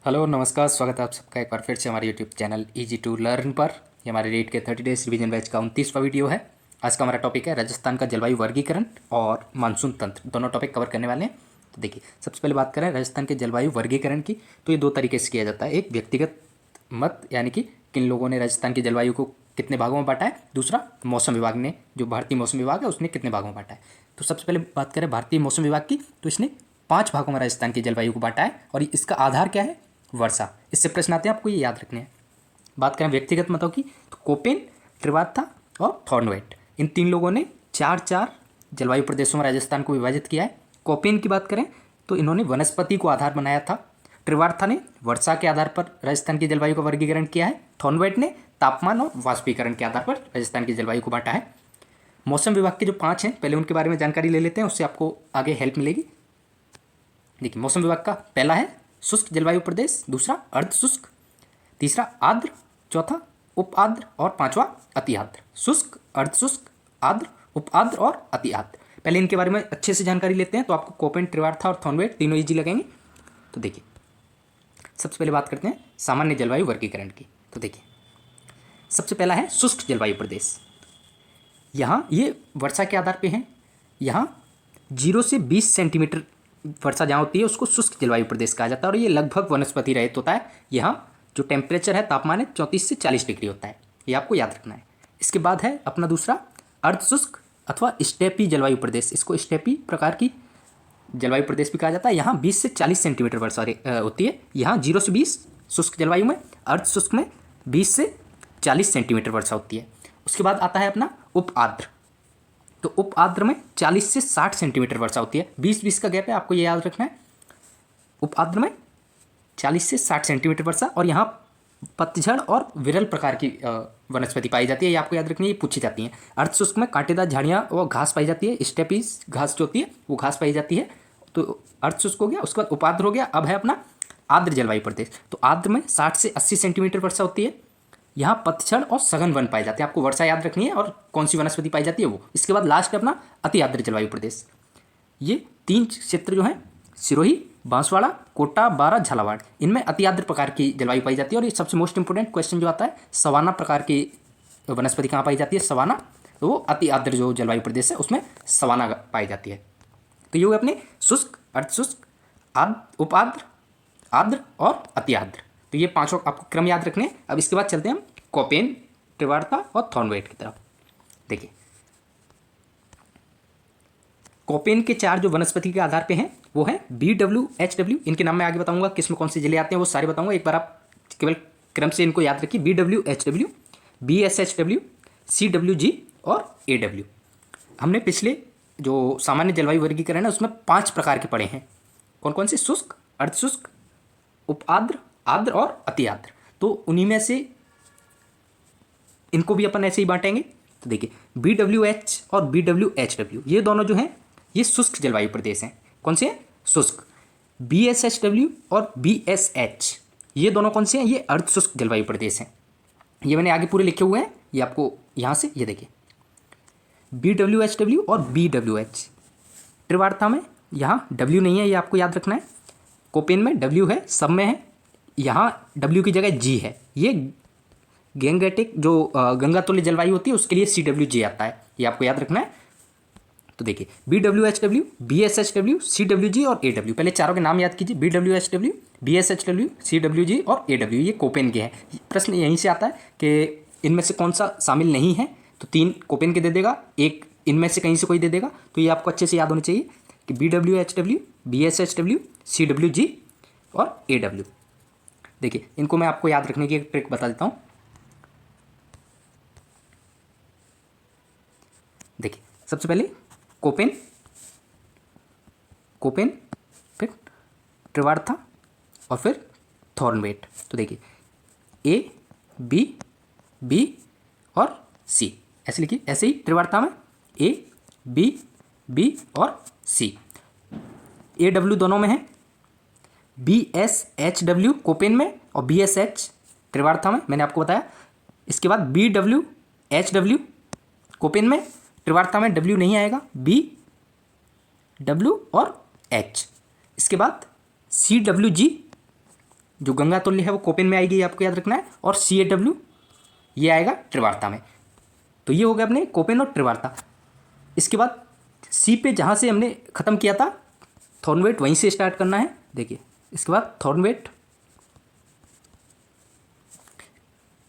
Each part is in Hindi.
हेलो नमस्कार, स्वागत है आप सबका एक बार फिर से हमारे YouTube channel easy to learn पर। ये हमारे रीट के 30 डेज रिवीजन बैच का 29वां वीडियो है। आज का हमारा टॉपिक है राजस्थान का जलवायु वर्गीकरण और मानसून तंत्र, दोनों टॉपिक कवर करने वाले हैं। तो देखिए, सबसे पहले बात करें राजस्थान के जलवायु वर्गीकरण की, तो ये दो तरीके से किया जाता है। एक व्यक्तिगत मत, यानी कि किन लोगों ने राजस्थान की जलवायु को कितने भागों में बांटा है। दूसरा, मौसम विभाग ने, जो भारतीय मौसम विभाग है, उसने कितने भागों में बांटा है। तो सबसे पहले बात करें भारतीय मौसम विभाग की, तो इसने 5 भागों में राजस्थान की जलवायु को बांटा है और इसका आधार क्या है? वर्षा। इससे प्रश्न आते हैं, आपको ये याद रखने हैं। बात करें व्यक्तिगत मतों की, तो कोपेन, त्रिवार्ता और थॉर्नवेट, इन 3 लोगों ने 4-4 जलवायु प्रदेशों में राजस्थान को विभाजित किया है। कोपेन की बात करें तो इन्होंने वनस्पति को आधार बनाया था। त्रिवार्ता ने वर्षा के आधार पर राजस्थान की जलवायु का वर्गीकरण किया है। थॉर्नवेट ने तापमान और वाष्पीकरण के आधार पर राजस्थान की जलवायु को बांटा है। मौसम विभाग के जो 5 हैं, पहले उनके बारे में जानकारी ले लेते हैं, उससे आपको आगे हेल्प मिलेगी। देखिए, मौसम विभाग का पहला है शुष्क जलवायु प्रदेश, दूसरा अर्ध शुष्क, तीसरा आर्द्र, चौथा उप आर्द्र और पांचवा अति आर्द्र। शुष्क, अर्ध शुष्क, आर्द्र, उप आर्द्र और अति आर्द्र। पहले इनके बारे में अच्छे से जानकारी लेते हैं, तो आपको कोपेन, त्रिवार्ता और थॉर्नवेट तीनों इजी लगेंगे। तो देखिए, सबसे पहले बात करते हैं सामान्य जलवायु वर्गीकरण की। तो देखिए, सबसे पहला है शुष्क जलवायु प्रदेश। यहाँ ये वर्षा के आधार पर हैं। यहाँ 0 से 20 सेंटीमीटर वर्षा जहाँ होती है उसको शुष्क जलवायु प्रदेश कहा जाता है और ये लगभग वनस्पति रहित होता है। यहाँ जो टेम्परेचर है, तापमान है, 34 से 40 डिग्री होता है। ये आपको याद रखना है। इसके बाद है अपना दूसरा अर्ध शुष्क अथवा स्टेपी जलवायु प्रदेश। इसको स्टेपी प्रकार की जलवायु प्रदेश भी कहा जाता है। यहाँ 20 से 40 सेंटीमीटर वर्षा होती है। यहाँ 0 से 20 शुष्क जलवायु में, अर्ध शुष्क में 20 से 40 सेंटीमीटर वर्षा होती है। उसके बाद आता है अपना उप आर्द्र। तो उप आर्द्र में 40 से 60 सेंटीमीटर वर्षा होती है। 20-20 का गैप है, आपको ये याद रखना है। उप आर्द्र में 40 से 60 सेंटीमीटर वर्षा और यहाँ पतझड़ और विरल प्रकार की वनस्पति पाई जाती है। ये आपको याद रखनी है, ये पूछी जाती है। अर्ध शुष्क में कांटेदार झाड़ियाँ और घास पाई जाती है। स्टेपीज घास जो होती है वो घास पाई जाती है। तो अर्ध शुष्क हो गया, उसके बाद उपाद्र हो गया। अब है अपना आर्द्र जलवायु प्रदेश। तो आर्द्र में 60 से 80 सेंटीमीटर वर्षा होती है। यहाँ पतझड़ और सघन वन पाए जाते हैं। आपको वर्षा याद रखनी है और कौन सी वनस्पति पाई जाती है वो। इसके बाद लास्ट है अपना अति आर्द्र जलवायु प्रदेश। ये 3 क्षेत्र जो हैं, सिरोही, बांसवाड़ा, कोटा, बारा, झालावाड़, इनमें अति आर्द्र प्रकार की जलवायु पाई जाती है। और ये सबसे मोस्ट इंपोर्टेंट क्वेश्चन जो आता है, सवाना प्रकार की वनस्पति कहाँ पाई जाती है? सवाना। तो वो अति आर्द्र जो जलवायु प्रदेश है उसमें सवाना पाई जाती है। तो ये हुए अपने शुष्क, अर्धशुष्क, उप आर्द्र, आर्द्र और अति आर्द्र। तो ये 5 आपको क्रम याद रखने हैं। अब इसके बाद चलते हैं हम कोपेन, त्रिवार्ता और थॉर्नवेट की तरफ। देखिए, कोपेन के 4 जो वनस्पति के आधार पे हैं वो है BWHW। इनके नाम मैं आगे बताऊंगा, किसमें कौन से जिले आते हैं वो सारे बताऊंगा। एक बार आप केवल क्रम से इनको याद रखिए। BWHW, BSHW, CWG और AW। हमने पिछले जो सामान्य जलवायु वर्गीकरण है उसमें 5 प्रकार के पढ़े हैं। कौन कौन से? शुष्क, अर्धशुष्क, उप आर्द्र, आर्द्र और अति आर्द्र। तो उन्हीं में से इनको भी अपन ऐसे ही बांटेंगे। तो देखिए, BWH और BWHW ये दोनों जो हैं ये शुष्क जलवायु प्रदेश हैं। कौन से हैं? शुष्क। BSHW और BSH ये दोनों कौन से हैं? ये अर्ध शुष्क जलवायु प्रदेश हैं। ये मैंने आगे पूरे लिखे हुए हैं, ये आपको यहाँ से ये देखिए, BWHW और BWH। त्रिवार्ता में यहाँ W नहीं है, ये आपको याद रखना है। कोपेन में W है, सब में है। यहाँ W की जगह G है। ये गैंगेटिक जो गंगा तुल्य जलवायु होती है उसके लिए CWG आता है, ये आपको याद रखना है। तो देखिए, BWHW, BSHW, CWG और AW। पहले चारों के नाम याद कीजिए। BWHW, BSHW, CWG और AW ये कोपेन के हैं। प्रश्न यहीं से आता है कि इनमें से कौन सा शामिल नहीं है, तो 3 कोपेन के दे देगा, एक इनमें से कहीं से कोई दे देगा। तो ये आपको अच्छे से याद होना चाहिए कि BWHW, BSHW, CWG और AW। देखिए, इनको मैं आपको याद रखने की एक ट्रिक बता देता हूँ। देखिए, सबसे पहले कोपेन, कोपेन, फिर त्रिवार्ता और फिर थॉर्नवेट। तो देखिए, A, B, B और C ऐसे लिखिए। ऐसे ही त्रिवार्ता में A, B, B और C। AW दोनों में है। BSHW कोपेन में और BSH त्रिवार्ता में, मैंने आपको बताया। इसके बाद BWHW कोपेन में, त्रिवार्ता में W नहीं आएगा, B, W और H। इसके बाद CWG जो गंगा तुल्य है वो कोपेन में आएगी, ये आपको याद रखना है। और CAW ये आएगा त्रिवार्ता में। तो ये हो गया अपने कोपेन और त्रिवार्ता। इसके बाद सी पे जहाँ से हमने ख़त्म किया था थॉर्नवेट, वहीं से स्टार्ट करना है। देखिए इसके बाद थॉर्नवेट,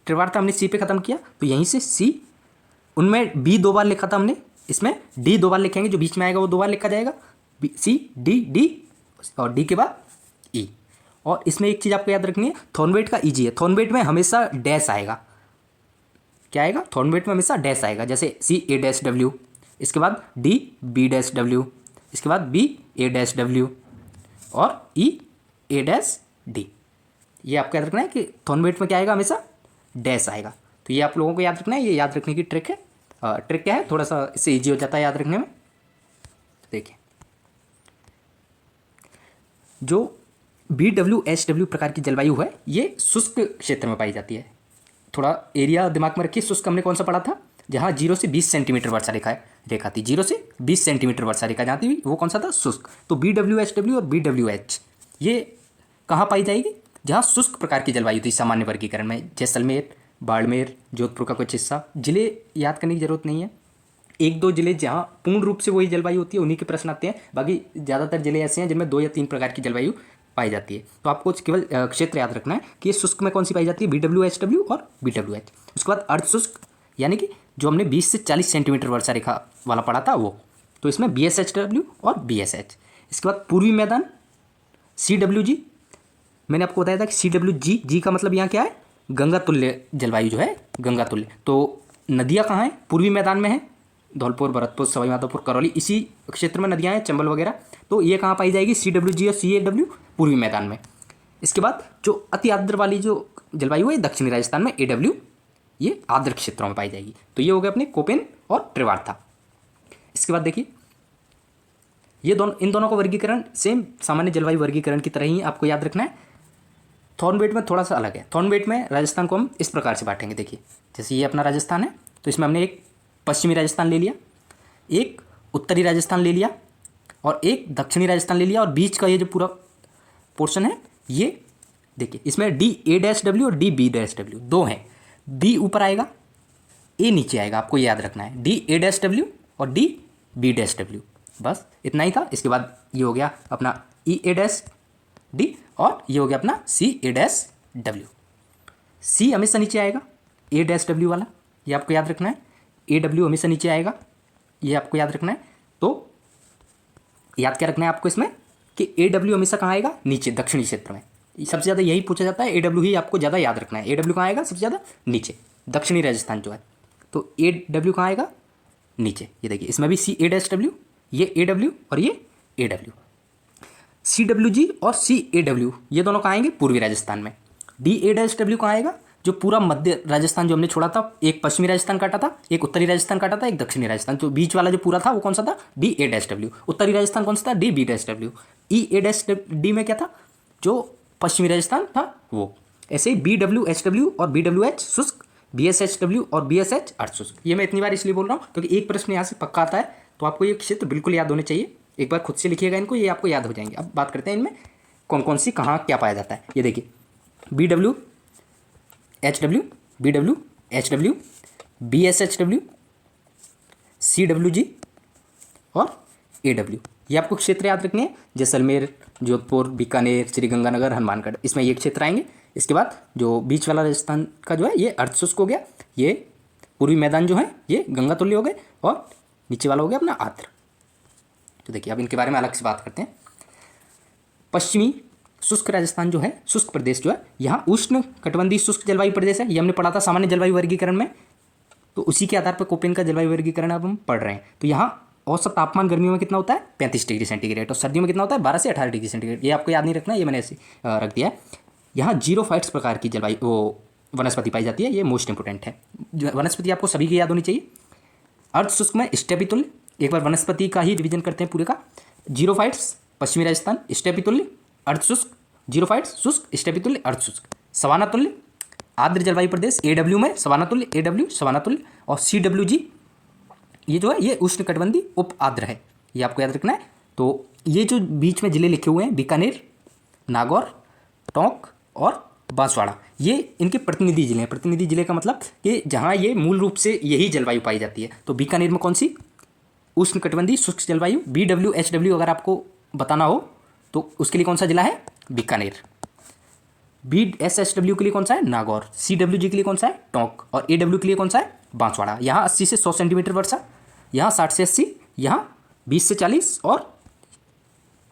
त्रिवार्ता हमने सी पे ख़त्म किया, तो यहीं से सी, उनमें बी 2 बार लिखा था हमने, इसमें डी 2 बार लिखेंगे, जो बीच में आएगा वो 2 बार लिखा जाएगा, सी डी डी, और डी के बाद ई। और इसमें एक चीज़ आपको याद रखनी है, थॉर्नवेट का ईजी है, थॉर्नवेट में हमेशा डैश आएगा। क्या आएगा? थॉर्नवेट में हमेशा डैश आएगा, जैसे CA-W, इसके बाद DB-W, इसके बाद BA-W और EA-D। ये आपको याद रखना है कि थॉर्नवेट में क्या आएगा? हमेशा डैश आएगा। तो ये आप लोगों को याद रखना है, ये याद रखने की ट्रिक है। ट्रिक क्या है, थोड़ा सा इससे ईजी हो जाता है याद रखने में। देखिए जो BWHW प्रकार की जलवायु है ये शुष्क क्षेत्र में पाई जाती है। थोड़ा एरिया दिमाग में रखिए। शुष्क हमने कौन सा पढ़ा था? जहाँ 0 से 20 सेंटीमीटर वर्षा रेखा थी, 0 से 20 सेंटीमीटर वर्षा रेखा जहाँ थी वो कौन सा था? शुष्क। तो BWHW और BWH ये कहाँ पाई जाएगी? जहाँ शुष्क प्रकार की जलवायु थी सामान्य वर्गीकरण में। जैसलमेर, बाड़मेर, जोधपुर का कुछ हिस्सा। जिले याद करने की जरूरत नहीं है, 1-2 जिले जहाँ पूर्ण रूप से वही जलवायु होती है उन्हीं के प्रश्न आते हैं। बाकी ज़्यादातर जिले ऐसे हैं जिनमें 2 या 3 प्रकार की जलवायु पाई जाती है। तो आपको केवल क्षेत्र याद रखना है कि ये शुष्क में कौन सी पाई जाती है? BWHW और BWH। उसके बाद अर्ध शुष्क, यानी कि जो हमने 20 से 40 सेंटीमीटर वर्षा रेखा वाला पढ़ा था वो, तो इसमें BSHW और BSH। इसके बाद पूर्वी मैदान CWG। मैंने आपको बताया था कि CWG, जी का मतलब यहाँ क्या है? गंगा तुल्य जलवायु जो है, गंगा तुल्य। तो नदियाँ कहाँ हैं? पूर्वी मैदान में है, धौलपुर, भरतपुर, सवाई माधोपुर, करौली, इसी क्षेत्र में नदियाँ हैं, चंबल वगैरह। तो ये कहाँ पाई जाएगी? CWG और CAW पूर्वी मैदान में। इसके बाद जो अति आर्द्र वाली जो जलवायु है दक्षिणी राजस्थान में, AW, ये आर्द्र क्षेत्रों में पाई जाएगी। तो ये हो गया अपने कोपेन और त्रिवार्ता। इसके बाद देखिए ये इन दोनों का वर्गीकरण सेम सामान्य जलवायु वर्गीकरण की तरह ही आपको याद रखना है। थॉर्नवेट में थोड़ा सा अलग है। थॉर्नवेट में राजस्थान को हम इस प्रकार से बांटेंगे। देखिए जैसे ये अपना राजस्थान है, तो इसमें हमने एक पश्चिमी राजस्थान ले लिया, एक उत्तरी राजस्थान ले लिया और एक दक्षिणी राजस्थान ले लिया, और बीच का ये जो पूरा पोर्शन है ये देखिए, इसमें DA-W और DB-W 2 हैं। D ऊपर आएगा, A नीचे आएगा, आपको याद रखना है। DA-W और DB-W, बस इतना ही था। इसके बाद ये हो गया अपना EA-D और ये हो गया अपना CA-W। C हमेशा नीचे आएगा, A-W वाला, ये आपको याद रखना है। AW हमेशा नीचे आएगा, ये आपको याद रखना है। तो याद क्या रखना है आपको इसमें कि AW हमेशा कहाँ आएगा? नीचे, दक्षिणी क्षेत्र में। सबसे ज़्यादा यही पूछा जाता है, AW ही आपको ज़्यादा याद रखना है। AW कहाँ आएगा? सबसे ज़्यादा नीचे, दक्षिणी राजस्थान जो है। तो AW कहाँ आएगा? नीचे। ये देखिए इसमें भी CA-W, ये AW और ये AW। CWG और CAW ये दोनों कहाँ आएंगे? पूर्वी राजस्थान में। DA-W कहाँ आएगा? जो पूरा मध्य राजस्थान जो हमने छोड़ा था, एक पश्चिमी राजस्थान काटा था, एक उत्तरी राजस्थान काटा था, एक दक्षिणी राजस्थान, जो बीच वाला जो पूरा था वो कौन सा था? DA-W। उत्तरी राजस्थान कौन सा था? DB-W। EA-D में क्या था? जो पश्चिमी राजस्थान था वो। ऐसे ही BWHW और BWH शुष्क, BSHW और BSH अर्ध शुष्क। ये मैं इतनी बार इसलिए बोल रहा हूँ क्योंकि एक प्रश्न यहाँ से पक्का आता है, तो आपको ये क्षेत्र बिल्कुल याद होने चाहिए। एक बार खुद से लिखिएगा इनको, ये आपको याद हो जाएंगे। अब बात करते हैं इनमें कौन कौन सी कहाँ क्या पाया जाता है। ये देखिए BWHW, BWHW, BSHW, CWG और AW, ये आपको क्षेत्र याद रखने हैं। जैसलमेर, जोधपुर, बीकानेर, श्रीगंगानगर, हनुमानगढ़, इसमें ये क्षेत्र आएंगे। इसके बाद जो बीच वाला राजस्थान का जो है ये अर्ध शुष्क हो गया, ये पूर्वी मैदान जो है ये गंगा तुल्य हो गए, और नीचे वाला हो गया अपना आर्द्र। तो देखिए अब इनके बारे में अलग से बात करते हैं। पश्चिमी शुष्क राजस्थान जो है, शुष्क प्रदेश जो है, यहाँ उष्ण कटिबंधीय शुष्क जलवायु प्रदेश है। ये हमने पढ़ा था सामान्य जलवायु वर्गीकरण में, तो उसी के आधार पर कोपेन का जलवायु वर्गीकरण अब हम पढ़ रहे हैं। तो यहाँ औसत तापमान गर्मियों में कितना होता है? 35 डिग्री सेंटीग्रेड, और सर्दियों में कितना होता है? 12 से 18 डिग्री सेंटीग्रेड। ये आपको याद नहीं रखना, ये मैंने ऐसे रख दिया है। यहाँ जीरोफाइट्स प्रकार की जलवायु वो वनस्पति पाई जाती है, ये मोस्ट इंपोर्टेंट है। वनस्पति आपको सभी की याद होनी चाहिए। अर्ध शुष्क में स्टेपितुल्य, एक बार वनस्पति का ही रिवीजन करते हैं पूरे का। जीरोफाइट्स पश्चिमी राजस्थान, स्टेपितुल्य अर्ध शुष्क, जीरोफाइट्स शुष्क, स्टेपितुल्य अर्ध शुष्क। सवाना तुल्य आर्द्र जलवायु प्रदेश, AW में सवाना तुल्य, AW सवाना तुल्य, और CWG ये जो है ये उष्ण कटिबंधीय उप आर्द्र है, ये आपको याद रखना है। तो ये जो बीच में जिले लिखे हुए हैं, बीकानेर, नागौर, टोंक, और बांसवाड़ा, ये इनके प्रतिनिधि जिले हैं। प्रतिनिधि जिले का मतलब कि जहाँ ये मूल रूप से यही जलवायु पाई जाती है। तो बीकानेर में कौन सी? उष्णकटिबंधीय शुष्क जलवायु। BWHW अगर आपको बताना हो तो उसके लिए कौन सा जिला है? बीकानेर। BSHW के लिए कौन सा है? नागौर। CWG के लिए कौन सा है? टोंक। और AW के लिए कौन सा है? बांसवाड़ा। यहाँ 80 से 100 सेंटीमीटर वर्षा, यहाँ 60 से 80, यहाँ 20 से 40 और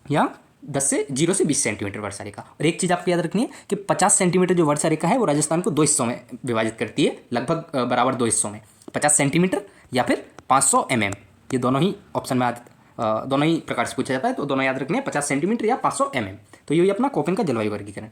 यहाँ 0 से 20 सेंटीमीटर वर्षा रेखा। और एक चीज़ आपको याद रखनी है कि 50 सेंटीमीटर जो वर्षा रेखा है वो राजस्थान को 2 हिस्सों में विभाजित करती है, लगभग बराबर 2 हिस्सों में, 50 सेंटीमीटर या फिर 500 mm। ये दोनों ही ऑप्शन में दोनों ही प्रकार से पूछा जाता है, तो दोनों याद रखने हैं, 50 सेंटीमीटर या 500 mm। तो ये अपना कोपेन का जलवायु वर्गीकरण।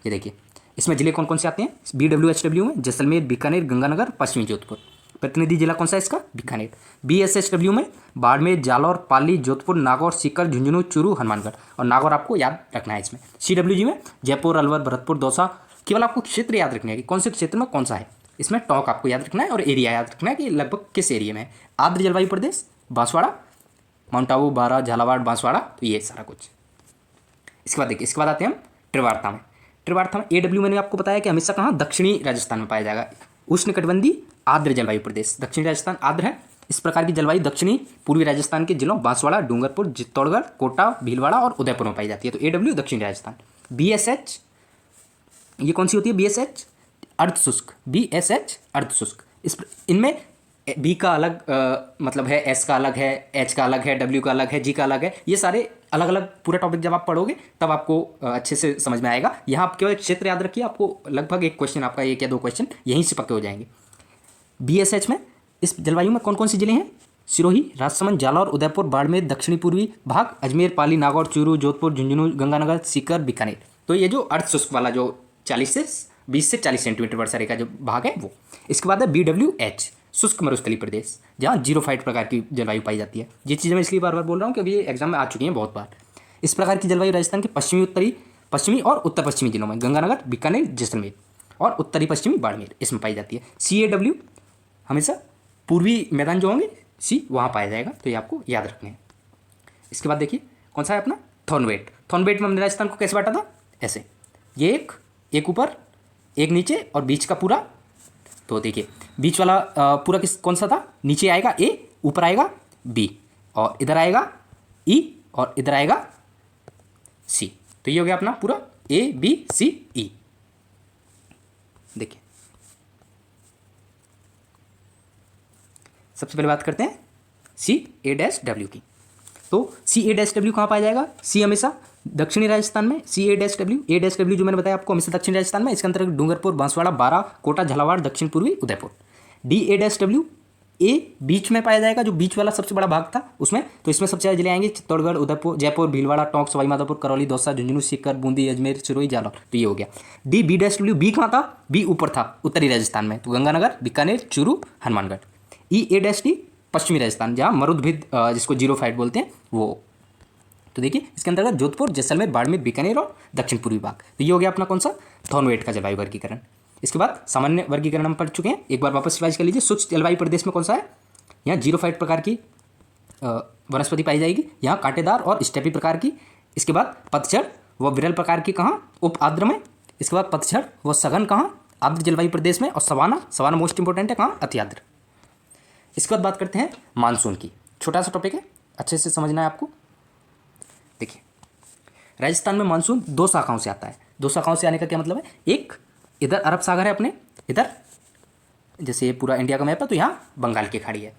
ये देखिए इसमें जिले कौन कौन से आते हैं? BWHW में जैसलमेर, बीकानेर, गंगानगर, पश्चिमी जोधपुर। प्रतिनिधि जिला कौन सा है इसका? बीकानेर। BSHW में बाड़मेर, जालौर, पाली, जोधपुर, नागौर, सीकर, झुंझुनू, चूरू, हनुमानगढ़। और नागौर आपको याद रखना है इसमें। CWG में जयपुर, अलवर, भरतपुर, दौसा। केवल आपको क्षेत्र याद रखना है कि कौन से क्षेत्र में कौन सा है। इसमें टोंक आपको याद रखना है और एरिया याद रखना है कि लगभग किस एरिया में है। आर्द्र जलवायु प्रदेश बांसवाड़ा, माउंट आबू, बारा, झालावाड़, बांसवाड़ा। तो ये सारा कुछ। इसके बाद देखिए, इसके बाद आते हैं हम त्रिवार्ता में। त्रिवार्ता में AW मैंने आपको बताया कि हमेशा कहाँ? दक्षिणी राजस्थान में पाया जाएगा। उष्णकटिबंधीय आर्द्र जलवायु प्रदेश, दक्षिणी राजस्थान आर्द्र है। इस प्रकार की जलवायु दक्षिणी पूर्वी राजस्थान के जिलों बांसवाड़ा, डूंगरपुर, चित्तौड़गढ़, कोटा, भीलवाड़ा और उदयपुर में पाई जाती है। तो AW दक्षिणी राजस्थान। BSH ये कौन सी होती है? BSH अर्धशुष्क। BSH अर्धशुष्क। इनमें B का अलग मतलब है, S का अलग है, H का अलग है, W का अलग है, G का अलग है। ये सारे अलग अलग पूरा टॉपिक जब आप पढ़ोगे तब आपको अच्छे से समझ में आएगा। यहाँ आप केवल क्षेत्र याद रखिए, आपको लगभग एक क्वेश्चन आपका 1 या 2 क्वेश्चन यहीं से पक्के हो जाएंगे। BSH में इस जलवायु में कौन कौन से जिले हैं? सिरोही, राजसमंद, जालौर, उदयपुर, बाड़मेर, दक्षिणी पूर्वी भाग, अजमेर, पाली, नागौर, चूरू, जोधपुर, झुंझुनू, गंगानगर, सीकर, बीकानेर। तो ये जो अर्धशुष्क वाला जो 20 से 40 सेंटीमीटर वर्षा रेखा जो भाग है वो। इसके बाद है BWH शुष्क मरुस्थलीय प्रदेश, जहाँ जीरोफाइट प्रकार की जलवायु पाई जाती है। ये चीज़ें मैं इसलिए बार बार बोल रहा हूँ क्योंकि ये एग्जाम में आ चुकी हैं बहुत बार। इस प्रकार की जलवायु राजस्थान के पश्चिमी और उत्तर पश्चिमी जिलों में, गंगानगर, बीकानेर, जैसलमेर और उत्तरी पश्चिमी बाड़मेर, इसमें पाई जाती है। CAW हमेशा पूर्वी मैदान जो होंगे वहाँ पाया जाएगा, तो ये आपको याद रखने हैं। इसके बाद देखिए कौन सा है अपना? थॉर्नवेट। थॉर्नवेट में हमने राजस्थान को कैसे बांटा था? ऐसे, ये एक ऊपर, एक नीचे और बीच का पूरा। तो देखिए बीच वाला पूरा कौन सा था? नीचे आएगा A, ऊपर आएगा B और इधर आएगा E और इधर आएगा C। तो ये हो गया अपना पूरा A B C E। देखिए सबसे पहले बात करते हैं CAW की। तो CAW कहाँ पाया जाएगा? C हमेशा दक्षिणी राजस्थान में। A जो मैंने बताया आपको हमेशा दक्षिणी राजस्थान में। इसके अंतर्गत डूंगरपुर, बांसवाड़ा, बारा, कोटा, झालावाड़, दक्षिण पूर्वी, उदयपुर। DAW A बीच में पाया जाएगा, जो बीच वाला सबसे बड़ा भाग था उसमें। तो इसमें सबसे ज़्यादा जिले आएंगे चित्तौड़गढ़, उदयपुर, जयपुर, भीलवाड़ा, टोंक, सवाईमाधोपुर, करौली, दौसा, झुंझुनू, सीकर, बूंदी, अजमेर, सिरोही, जालौर। तो ये हो गया। BW B कहाँ था? B ऊपर था उत्तरी राजस्थान में, तो गंगानगर, बीकानेर, चूरू, हनुमानगढ़। EA पश्चिमी राजस्थान, जहाँ मरुदभिद जिसको जीरोफाइट बोलते हैं वो। तो देखिए इसके अंतर्गत जोधपुर, जैसलमेर, बाड़मेर, बीकानेर और दक्षिण पूर्वी भाग। तो ये हो गया अपना कौन सा? थॉर्नवेट का जलवायु वर्गीकरण। इसके बाद सामान्य वर्गीकरण हम पढ़ चुके हैं, एक बार वापस रिवाइज कर लीजिए। शुष्क जलवायु प्रदेश में कौन सा है? यहाँ जीरोफाइट प्रकार की वनस्पति पाई जाएगी, यहाँ कांटेदार और स्टेपी प्रकार की। इसके बाद पतझड़ व विरल प्रकार की कहाँ? उप आर्द्र में। इसके बाद पतझड़ व सघन कहाँ? आर्द्र जलवायु प्रदेश में। और सवाना मोस्ट इंपॉर्टेंट है, कहाँ? अति आर्द्र। इसके बाद बात करते हैं मानसून की। छोटा सा टॉपिक है, अच्छे से समझना है आपको। देखिए राजस्थान में मानसून 2 शाखाओं से आता है। 2 शाखाओं से आने का क्या मतलब है? एक इधर अरब सागर है अपने, इधर जैसे ये पूरा इंडिया का मैप है तो यहाँ बंगाल की खाड़ी है।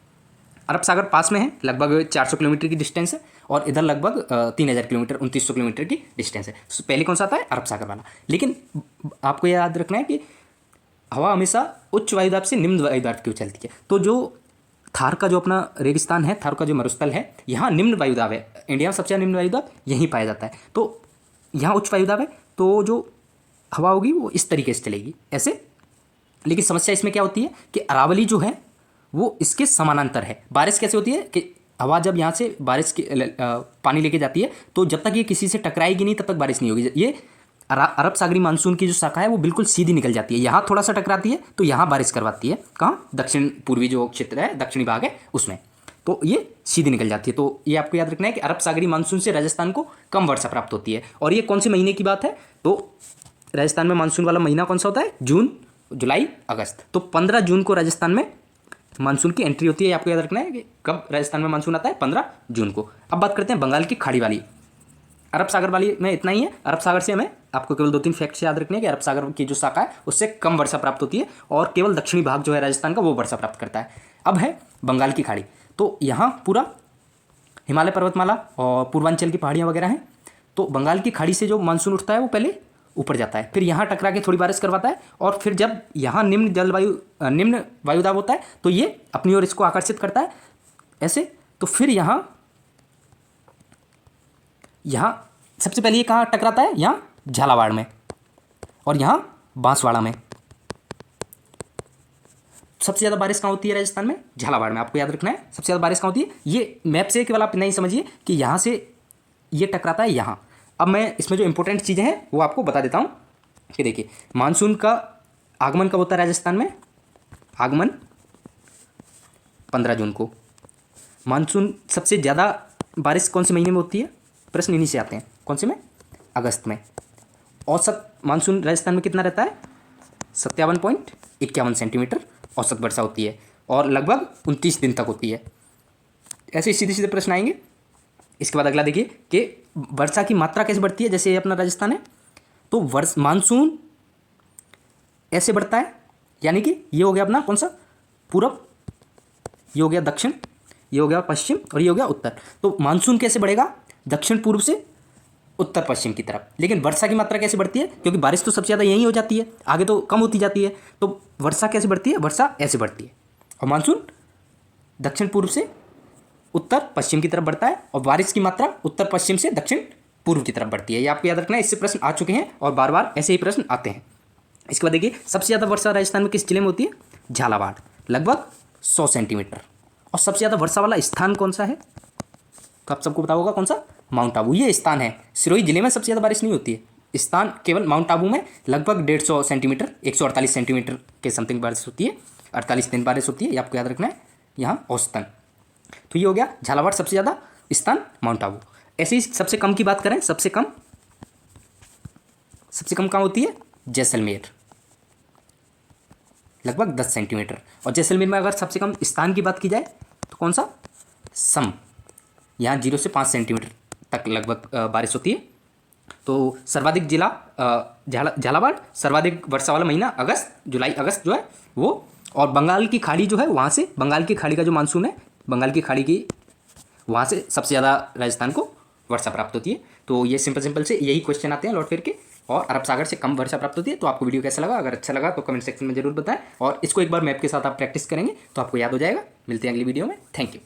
अरब सागर पास में है, लगभग 400 किलोमीटर की डिस्टेंस है, और इधर लगभग 3000 किलोमीटर 2900 किलोमीटर की डिस्टेंस है। पहले कौन सा आता है? अरब सागर वाला। लेकिन आपको याद रखना है कि हवा हमेशा उच्च वायुदाब से निम्न वायुदाब की चलती है। तो जो थार का जो अपना रेगिस्तान है, थार का जो मरुस्थल है, यहाँ निम्न वायुदाब है। इंडिया में सबसे निम्न वायुदाब यहीं पाया जाता है। तो यहाँ उच्च वायुदाब है, तो जो हवा होगी वो इस तरीके से चलेगी ऐसे। लेकिन समस्या इसमें क्या होती है कि अरावली जो है वो इसके समानांतर है। बारिश कैसे होती है कि हवा जब यहाँ से बारिश के पानी लेके जाती है, तो जब तक ये किसी से टकराएगी नहीं तब तक बारिश नहीं होगी। ये अरब सागरी मानसून की जो शाखा है वो बिल्कुल सीधी निकल जाती है, यहाँ थोड़ा सा टकराती है तो यहाँ बारिश करवाती है। कहाँ? दक्षिण पूर्वी जो क्षेत्र है, दक्षिणी भाग है उसमें, तो ये सीधी निकल जाती है। तो ये आपको याद रखना है कि अरब सागरी मानसून से राजस्थान को कम वर्षा प्राप्त होती है। और ये कौन से महीने की बात है? तो राजस्थान में मानसून वाला महीना कौन सा होता है? जून, जुलाई, अगस्त। तो 15 जून को राजस्थान में मानसून की एंट्री होती है। आपको याद रखना है कि कब राजस्थान में मानसून आता है, 15 जून को। अब बात करते हैं बंगाल की खाड़ी वाली। अरब सागर वाली में इतना ही है। अरब सागर से हमें आपको केवल 2-3 फैक्ट्स याद रखने हैं कि अरब सागर की जो शाखा है उससे कम वर्षा प्राप्त होती है और केवल दक्षिणी भाग जो है राजस्थान का वो वर्षा प्राप्त करता है। अब है बंगाल की खाड़ी। तो यहाँ पूरा हिमालय पर्वतमाला और पूर्वांचल की पहाड़ियाँ वगैरह हैं। तो बंगाल की खाड़ी से जो मानसून उठता है वो पहले ऊपर जाता है, फिर यहाँ टकरा के थोड़ी बारिश करवाता है और फिर जब यहाँ निम्न वायुदाब होता है तो ये अपनी ओर इसको आकर्षित करता है ऐसे। तो फिर यहाँ सबसे पहले ये कहाँ टकराता है? यहाँ झालावाड़ में और यहाँ बांसवाड़ा में। सबसे ज़्यादा बारिश कहाँ होती है राजस्थान में? झालावाड़ में। आपको याद रखना है सबसे ज़्यादा बारिश कहाँ होती है। ये मैप से केवल आप नहीं समझिए कि यहाँ से ये टकराता है यहाँ। अब मैं इसमें जो इंपॉर्टेंट चीज़ें हैं वो आपको बता देता हूँ कि देखिए मानसून का आगमन कब होता है राजस्थान में? आगमन 15 जून को। मानसून सबसे ज़्यादा बारिश कौन से महीने में होती है? प्रश्न इन्हीं से आते हैं। कौन से में? अगस्त में। औसत मानसून राजस्थान में कितना रहता है? 57.51 सेंटीमीटर औसत वर्षा होती है और लगभग 29 दिन तक होती है। ऐसे सीधे सीधे प्रश्न आएंगे। इसके बाद अगला देखिए कि वर्षा की मात्रा कैसे बढ़ती है। जैसे अपना राजस्थान है तो मानसून ऐसे बढ़ता है, यानी कि ये हो गया अपना कौन सा? पूरब, ये हो गया दक्षिण, ये हो गया पश्चिम और ये हो गया उत्तर। तो मानसून कैसे बढ़ेगा? दक्षिण पूर्व से उत्तर पश्चिम की तरफ। लेकिन वर्षा की मात्रा कैसे बढ़ती है? क्योंकि बारिश तो सबसे ज़्यादा यहीं हो जाती है, आगे तो कम होती जाती है। तो वर्षा कैसे बढ़ती है? वर्षा ऐसे बढ़ती है और मानसून दक्षिण पूर्व से उत्तर पश्चिम की तरफ बढ़ता है और बारिश की मात्रा उत्तर पश्चिम से दक्षिण पूर्व की तरफ बढ़ती है। ये आपको याद रखना है। इससे प्रश्न आ चुके हैं और बार बार ऐसे ही प्रश्न आते हैं। इसके बाद देखिए सबसे ज़्यादा वर्षा राजस्थान में किस जिले में होती है? झालावाड़, लगभग 100 सेंटीमीटर। और सबसे ज़्यादा वर्षा वाला स्थान कौन सा है? तो आप सबको पता होगा कौन सा? माउंट आबू। ये स्थान है। सिरोही जिले में सबसे ज़्यादा बारिश नहीं होती है। स्थान केवल माउंट आबू में लगभग 150 सेंटीमीटर, 148 सेंटीमीटर के समथिंग बारिश होती है। 48 दिन बारिश होती है, ये आपको याद रखना है यहाँ औसतन। तो ये हो गया झालावाड़ सबसे ज़्यादा, स्थान माउंट आबू। ऐसे ही सबसे कम की बात करें, सबसे कम कहाँ होती है? जैसलमेर, लगभग 10 सेंटीमीटर। और जैसलमेर में अगर सबसे कम स्थान की बात की जाए तो कौन सा? सम, यहाँ 0 से 5 सेंटीमीटर तक लगभग बारिश होती है। तो सर्वाधिक जिला झालावाड़, सर्वाधिक वर्षा वाला महीना अगस्त, जुलाई अगस्त जो है वो। और बंगाल की खाड़ी जो है वहाँ से, बंगाल की खाड़ी का जो मानसून है, बंगाल की खाड़ी की वहाँ से सबसे ज़्यादा राजस्थान को वर्षा प्राप्त होती है। तो ये सिंपल से यही क्वेश्चन आते हैं लौट फिर के। और अरब सागर से कम वर्षा प्राप्त होती है। तो आपको वीडियो कैसा लगा? अगर अच्छा लगा तो कमेंट सेक्शन में जरूर बताएं और इसको एक बार मैप के साथ आप प्रैक्टिस करेंगे तो आपको याद हो जाएगा। मिलते हैं अगली वीडियो में। Thank you.